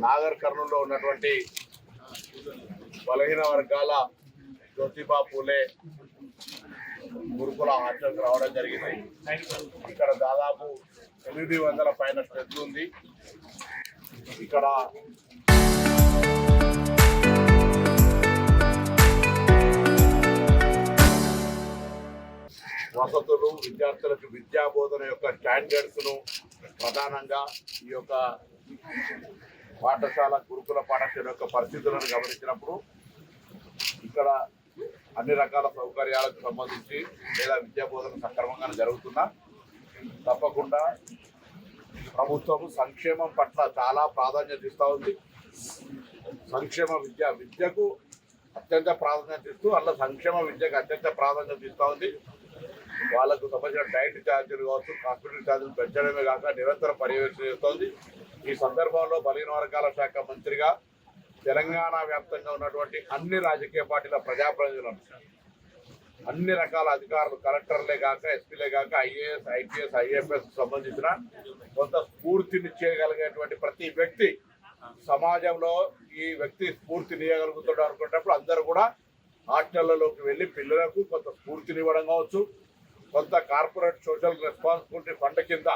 నాగర్ కర్నూలులో ఉన్నటువంటి బలహీన వర్గాల జ్యోతిబా పూలే గురుకుల హాస్టల్కి రావడం జరిగింది. ఇక్కడ దాదాపు 800 పైన స్ట్రెంత్ ఉంది. ఇక్కడ వసతులు, విద్యార్థులకు విద్యా బోధన యొక్క స్టాండర్డ్స్ ను ప్రధానంగా ఈ యొక్క పాఠశాల గురుకుల పాఠశాల యొక్క పరిస్థితులను గమనించినప్పుడు ఇక్కడ అన్ని రకాల సౌకర్యాలకు సంబంధించి లేదా విద్యా బోధన సక్రమంగా జరుగుతున్నా తప్పకుండా ప్రభుత్వం సంక్షేమం పట్ల చాలా ప్రాధాన్యత ఇస్తూ ఉంది. సంక్షేమ విద్యకు అత్యంత ప్రాధాన్యత ఇస్తూ అలా సంక్షేమ విద్యకు అత్యంత ప్రాధాన్యత ఇస్తూ ఉంది. వాళ్ళకు సంబంధించిన డైట్ ఛార్జీలు కావచ్చు, హాస్పిటల్ ఛార్జీలు పెంచడమే కాక నిరంతర పర్యవేక్షణ చేస్తోంది. ఈ సందర్భంలో బలహీన వర్గాల శాఖ మంత్రిగా తెలంగాణ వ్యాప్తంగా ఉన్నటువంటి అన్ని రాజకీయ పార్టీల ప్రజాప్రతినిధులను, అన్ని రకాల అధికారులు, కలెక్టర్లే కాక ఎస్పీలే కాక ఐఏఎస్, ఐపీఎస్, ఐఎఫ్ఎస్ సంబంధించిన కొంత స్ఫూర్తినిచ్చేయగలిగేటువంటి ప్రతి వ్యక్తి సమాజంలో ఈ వ్యక్తి స్ఫూర్తినియగలుగుతాడు అనుకునేటప్పుడు అందరూ కూడా హాస్టళ్లలోకి వెళ్ళి పిల్లలకు కొంత స్ఫూర్తినివ్వడం కావచ్చు, కొంత కార్పొరేట్ సోషల్ రెస్పాన్సిబిలిటీ ఫండ్ కింద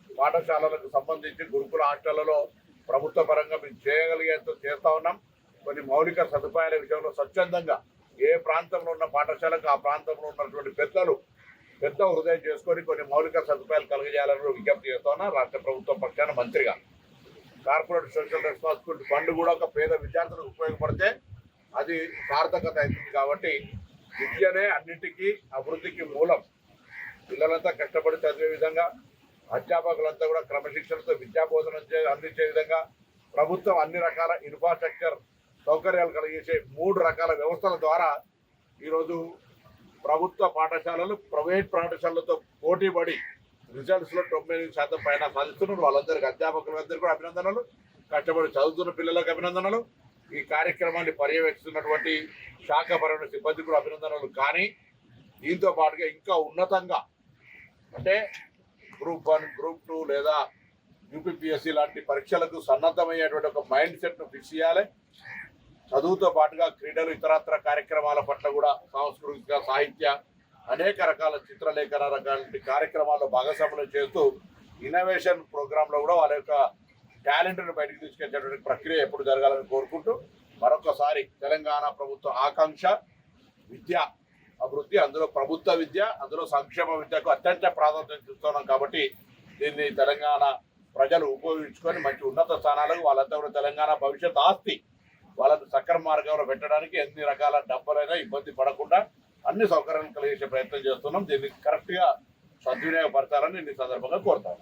పాఠశాలలకు సంబంధించి గురుకుల హాస్టళ్లలో ప్రభుత్వ పరంగా మేము చేయగలిగేంత చేస్తూ ఉన్నాం. కొన్ని మౌలిక సదుపాయాల విషయంలో స్వచ్ఛందంగా ఏ ప్రాంతంలో ఉన్న పాఠశాలకు ఆ ప్రాంతంలో ఉన్నటువంటి పెద్ద హృదయం చేసుకొని కొన్ని మౌలిక సదుపాయాలు కలుగజేయాలని విజ్ఞప్తి చేస్తా ఉన్నా. రాష్ట్ర ప్రభుత్వం పక్షాన మంత్రిగా కార్పొరేట్ సోషల్ రెస్పాన్సిబిలిటీ ఫండ్ కూడా ఒక పేద విద్యార్థులకు ఉపయోగపడితే అది సార్థకత అవుతుంది. కాబట్టి విద్యనే అన్నింటికీ అభివృద్ధికి మూలం. పిల్లలంతా కష్టపడి చదివే విధంగా, అధ్యాపకులంతా కూడా క్రమశిక్షణతో విద్యా బోధన అందించే విధంగా ప్రభుత్వం అన్ని రకాల ఇన్ఫ్రాస్ట్రక్చర్ సౌకర్యాలు కలిగించే 3 రకాల వ్యవస్థల ద్వారా ఈరోజు ప్రభుత్వ పాఠశాలలు ప్రైవేట్ పాఠశాలలతో పోటీపడి రిజల్ట్స్లో 98% పైన సాధిస్తున్నారు. వాళ్ళందరికీ అధ్యాపకులందరికీ కూడా అభినందనలు, కష్టపడి చదువుతున్న పిల్లలకు అభినందనలు, ఈ కార్యక్రమాన్ని పర్యవేక్షిస్తున్నటువంటి శాఖపరమైన సిబ్బంది కూడా అభినందనలు. కానీ దీంతో పాటుగా ఇంకా ఉన్నతంగా అంటే గ్రూప్ 1, గ్రూప్ 2 లేదా యూపీపీఎస్సీ లాంటి పరీక్షలకు సన్నద్ధమయ్యేటువంటి ఒక మైండ్ సెట్ను ఫిక్స్ చేయాలి. చదువుతో పాటుగా క్రీడలు, ఇతరత్ర కార్యక్రమాల పట్ల కూడా సాంస్కృతిక, సాహిత్య, అనేక రకాల చిత్రలేఖన రకాల కార్యక్రమాల్లో భాగస్వాములు చేస్తూ ఇన్నోవేషన్ ప్రోగ్రాంలో కూడా వాళ్ళ యొక్క టాలెంట్ను బయటకు తీసుకెళ్లేటువంటి ప్రక్రియ ఎప్పుడు జరగాలని కోరుకుంటూ మరొకసారి తెలంగాణ ప్రభుత్వ ఆకాంక్ష విద్య అభివృద్ధి, అందులో ప్రభుత్వ విద్య, అందులో సంక్షేమ విద్యకు అత్యంత ప్రాధాన్యత ఇస్తున్నాం. కాబట్టి దీన్ని తెలంగాణ ప్రజలు ఉపయోగించుకొని మంచి ఉన్నత స్థానాలకు వాళ్ళంతా కూడా తెలంగాణ భవిష్యత్ ఆస్తి వాళ్ళని సక్రమ మార్గంలో పెట్టడానికి ఎన్ని రకాల డబ్బులైనా ఇబ్బంది పడకుండా అన్ని సౌకర్యాలు కలిగించే ప్రయత్నం చేస్తున్నాం. దీన్ని కరెక్ట్గా సద్వినియోగపరచాలని ఈ సందర్భంగా కోరుతాను.